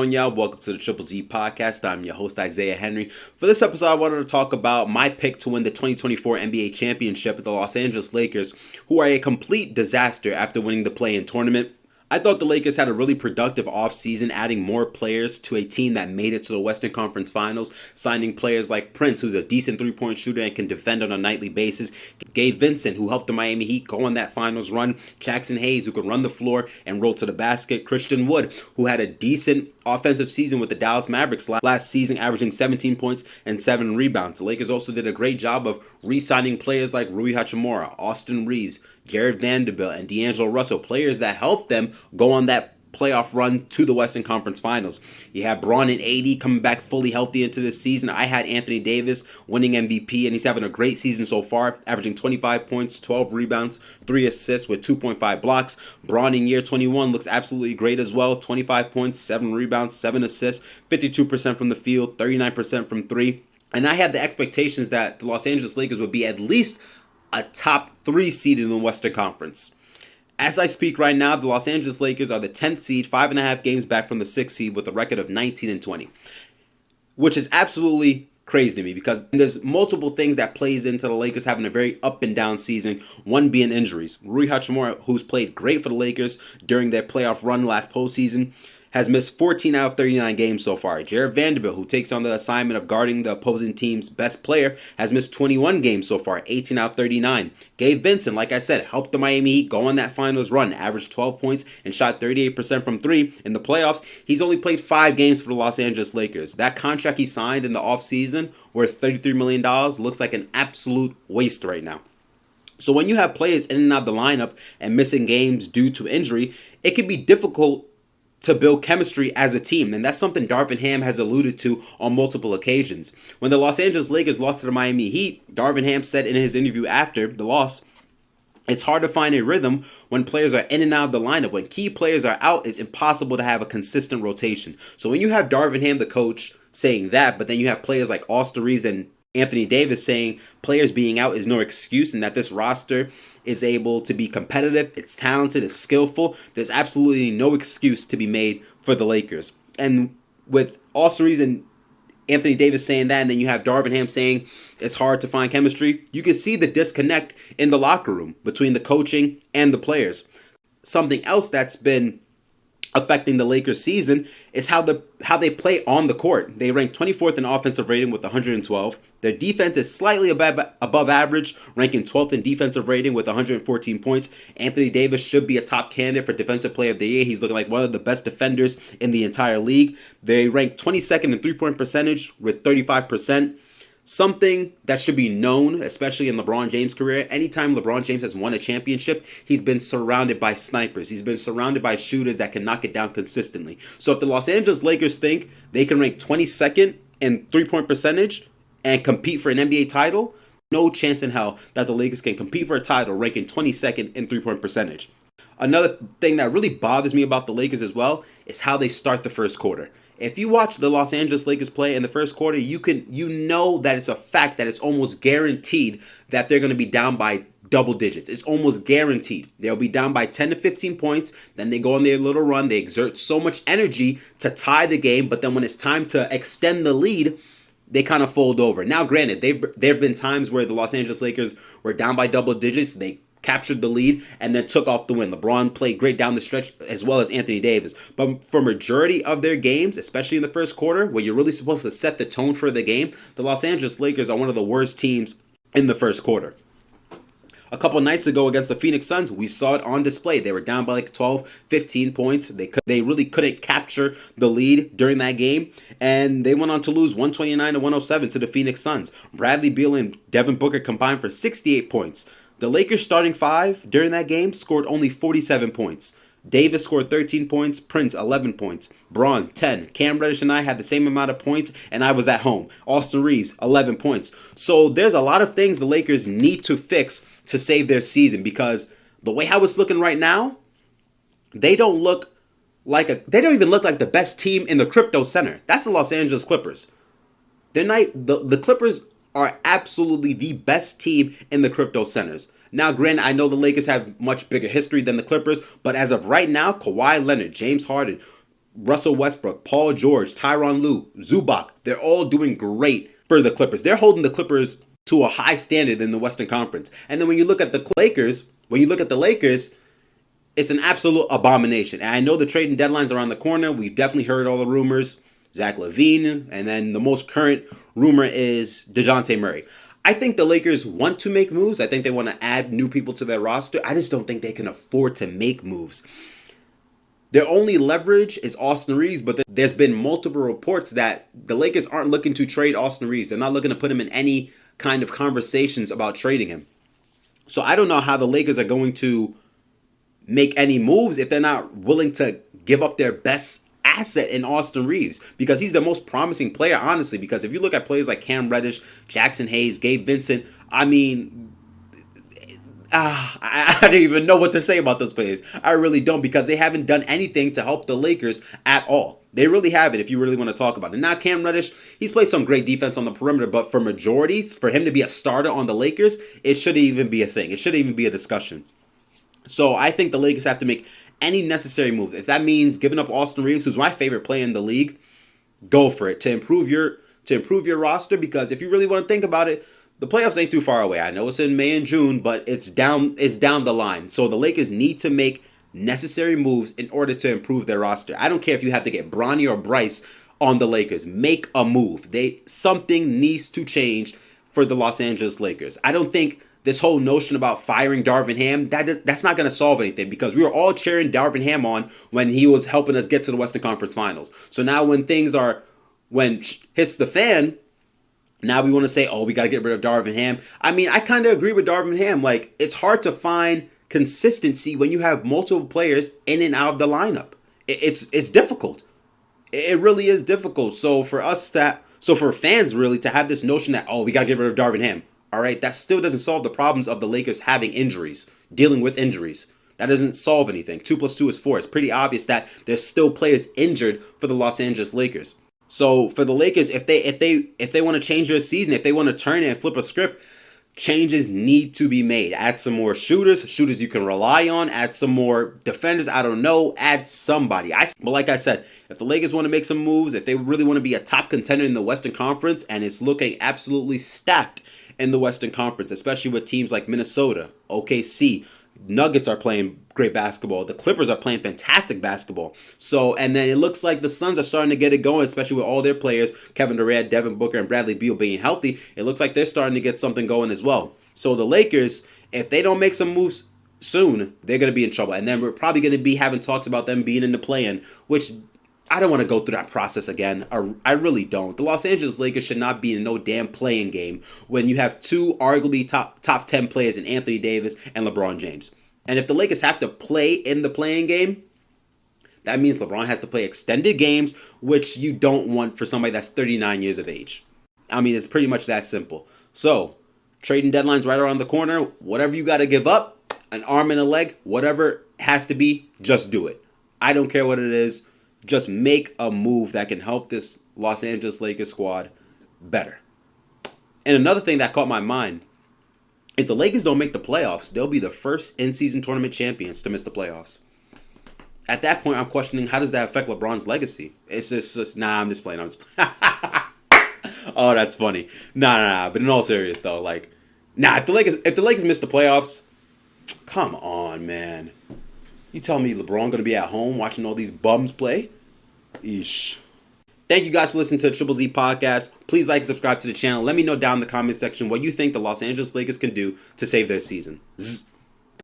Y'all, welcome to the Triple Z podcast. I'm your host Isaiah Henry. For this episode, I wanted to talk about my pick to win the 2024 NBA championship with the Los Angeles Lakers, who are a complete disaster after winning the play-in tournament. I thought the Lakers had a really productive offseason, adding more players to a team that made it to the Western Conference Finals, signing players like Prince, who's a decent three-point shooter and can defend on a nightly basis, Gabe Vincent, who helped the Miami Heat go on that finals run, Jackson Hayes, who could run the floor and roll to the basket, Christian Wood, who had a decent offensive season with the Dallas Mavericks last season, averaging 17 points and 7 rebounds. The Lakers also did a great job of re-signing players like Rui Hachimura, Austin Reeves, Jared Vanderbilt, and D'Angelo Russell, players that helped them go on that playoff run to the Western Conference Finals. You have Braun and AD coming back fully healthy into this season. I had Anthony Davis winning MVP, and he's having a great season so far, averaging 25 points, 12 rebounds, 3 assists with 2.5 blocks. Braun in year 21 looks absolutely great as well, 25 points, 7 rebounds, 7 assists, 52% from the field, 39% from 3. And I had the expectations that the Los Angeles Lakers would be at least a top 3 seed in the Western Conference. As I speak right now, the Los Angeles Lakers are the 10th seed, 5.5 games back from the 6th seed with a record of 19-20, which is absolutely crazy to me because there's multiple things that plays into the Lakers having a very up and down season, one being injuries. Rui Hachimura, who's played great for the Lakers during their playoff run last postseason, has missed 14 out of 39 games so far. Jared Vanderbilt, who takes on the assignment of guarding the opposing team's best player, has missed 21 games so far, 18 out of 39. Gabe Vincent, like I said, helped the Miami Heat go on that finals run, averaged 12 points and shot 38% from 3 in the playoffs. He's only played 5 games for the Los Angeles Lakers. That contract he signed in the offseason, worth $33 million, looks like an absolute waste right now. So when you have players in and out of the lineup and missing games due to injury, it can be difficult to build chemistry as a team, and that's something Darvin Ham has alluded to on multiple occasions. When the Los Angeles Lakers lost to the Miami Heat, Darvin Ham said in his interview after the loss, it's hard to find a rhythm when players are in and out of the lineup. When key players are out, it's impossible to have a consistent rotation. So when you have Darvin Ham, the coach, saying that, but then you have players like Austin Reeves and Anthony Davis saying players being out is no excuse and that this roster is able to be competitive, it's talented, it's skillful, there's absolutely no excuse to be made for the Lakers. And with Austin Reeves and Anthony Davis saying that, and then you have Darvin Ham saying it's hard to find chemistry, you can see the disconnect in the locker room between the coaching and the players. Something else that's been affecting the Lakers season is how they play on the court. They rank 24th in offensive rating with 112. Their defense is slightly above average, ranking 12th in defensive rating with 114 points. Anthony Davis should be a top candidate for Defensive Player of the Year. He's looking like one of the best defenders in the entire league. They rank 22nd in three-point percentage with 35%. Something that should be known, especially in LeBron James' career, anytime LeBron James has won a championship, he's been surrounded by snipers. He's been surrounded by shooters that can knock it down consistently. So if the Los Angeles Lakers think they can rank 22nd in three-point percentage and compete for an NBA title, no chance in hell that the Lakers can compete for a title ranking 22nd in three-point percentage. Another thing that really bothers me about the Lakers as well is how they start the first quarter. If you watch the Los Angeles Lakers play in the first quarter, you know that it's a fact that it's almost guaranteed that they're going to be down by double digits. It's almost guaranteed. They'll be down by 10 to 15 points. Then they go on their little run. They exert so much energy to tie the game, but then when it's time to extend the lead, they kind of fold over. Now, granted, there have been times where the Los Angeles Lakers were down by double digits. They captured the lead and then took off the win. LeBron played great down the stretch as well as Anthony Davis. But for majority of their games, especially in the first quarter, where you're really supposed to set the tone for the game, the Los Angeles Lakers are one of the worst teams in the first quarter. A couple nights ago against the Phoenix Suns, we saw it on display. They were down by like 12, 15 points. They really couldn't capture the lead during that game, and they went on to lose 129 to 107 to the Phoenix Suns. Bradley Beal and Devin Booker combined for 68 points. The Lakers starting 5 during that game scored only 47 points. Davis scored 13 points, Prince 11 points, Braun 10. Cam Reddish and I had the same amount of points, and I was at home. Austin Reeves 11 points. So there's a lot of things the Lakers need to fix to save their season, because the way how it's looking right now, they don't even look like the best team in the crypto center. That's the Los Angeles Clippers. The Clippers are absolutely the best team in the crypto centers. Now, granted, I know the Lakers have much bigger history than the Clippers, but as of right now, Kawhi Leonard, James Harden, Russell Westbrook, Paul George, Tyronn Lue, Zubac, they're all doing great for the Clippers. They're holding the Clippers to a high standard in the Western Conference. And then when you look at the Lakers, it's an absolute abomination. And I know the trading deadline's around the corner. We've definitely heard all the rumors. Zach LaVine, and then the most current rumor is DeJounte Murray. I think the Lakers want to make moves. I think they want to add new people to their roster. I just don't think they can afford to make moves. Their only leverage is Austin Reeves, but there's been multiple reports that the Lakers aren't looking to trade Austin Reeves. They're not looking to put him in any kind of conversations about trading him. So I don't know how the Lakers are going to make any moves if they're not willing to give up their best asset in Austin Reeves, because he's the most promising player, honestly. Because if you look at players like Cam Reddish, Jackson Hayes, Gabe Vincent, I mean, I don't even know what to say about those players. I really don't, because they haven't done anything to help the Lakers at all. They really haven't, if you really want to talk about it. Now, Cam Reddish, he's played some great defense on the perimeter, but for majorities, for him to be a starter on the Lakers, it shouldn't even be a thing. It shouldn't even be a discussion. So I think the Lakers have to make any necessary move. If that means giving up Austin Reeves, who's my favorite player in the league, go for it to improve your roster. Because if you really want to think about it, the playoffs ain't too far away. I know it's in May and June, but it's down the line. So the Lakers need to make necessary moves in order to improve their roster. I don't care if you have to get Bronny or Bryce on the Lakers. Make a move. Something needs to change for the Los Angeles Lakers. I don't think this whole notion about firing Darvin Ham, that's not going to solve anything, because we were all cheering Darvin Ham on when he was helping us get to the Western Conference Finals. So now when hits the fan, now we want to say, oh, we got to get rid of Darvin Ham. I mean, I kind of agree with Darvin Ham. Like, it's hard to find consistency when you have multiple players in and out of the lineup. It's difficult. It really is difficult. So for fans really to have this notion that, oh, we got to get rid of Darvin Ham. All right, that still doesn't solve the problems of the Lakers having injuries, dealing with injuries. That doesn't solve anything. 2 + 2 is 4. It's pretty obvious that there's still players injured for the Los Angeles Lakers. So for the Lakers, if they want to change their season, if they want to turn it and flip a script, changes need to be made. Add some more shooters you can rely on. Add some more defenders. I don't know. Add somebody. But like I said, if the Lakers want to make some moves, if they really want to be a top contender in the Western Conference, and it's looking absolutely stacked in the Western Conference, especially with teams like Minnesota, OKC, Nuggets are playing great basketball. The Clippers are playing fantastic basketball. So, and then it looks like the Suns are starting to get it going, especially with all their players, Kevin Durant, Devin Booker, and Bradley Beal being healthy. It looks like they're starting to get something going as well. So the Lakers, if they don't make some moves soon, they're going to be in trouble. And then we're probably going to be having talks about them being in the play-in, which I don't want to go through that process again. I really don't. The Los Angeles Lakers should not be in no damn playing game when you have two arguably top 10 players in Anthony Davis and LeBron James. And if the Lakers have to play in the playing game, that means LeBron has to play extended games, which you don't want for somebody that's 39 years of age. I mean, it's pretty much that simple. So, trading deadline's right around the corner. Whatever you got to give up, an arm and a leg, whatever has to be, just do it. I don't care what it is. Just make a move that can help this Los Angeles Lakers squad better. And another thing that caught my mind, if the Lakers don't make the playoffs, they'll be the first in-season tournament champions to miss the playoffs. At that point, I'm questioning, how does that affect LeBron's legacy? It's just I'm just playing. Oh, that's funny. Nah. But in all seriousness, though, if the Lakers miss the playoffs, come on, man. You tell me LeBron gonna be at home watching all these bums play? Eesh. Thank you guys for listening to the Triple Z Podcast. Please like and subscribe to the channel. Let me know down in the comment section what you think the Los Angeles Lakers can do to save their season. Zzz.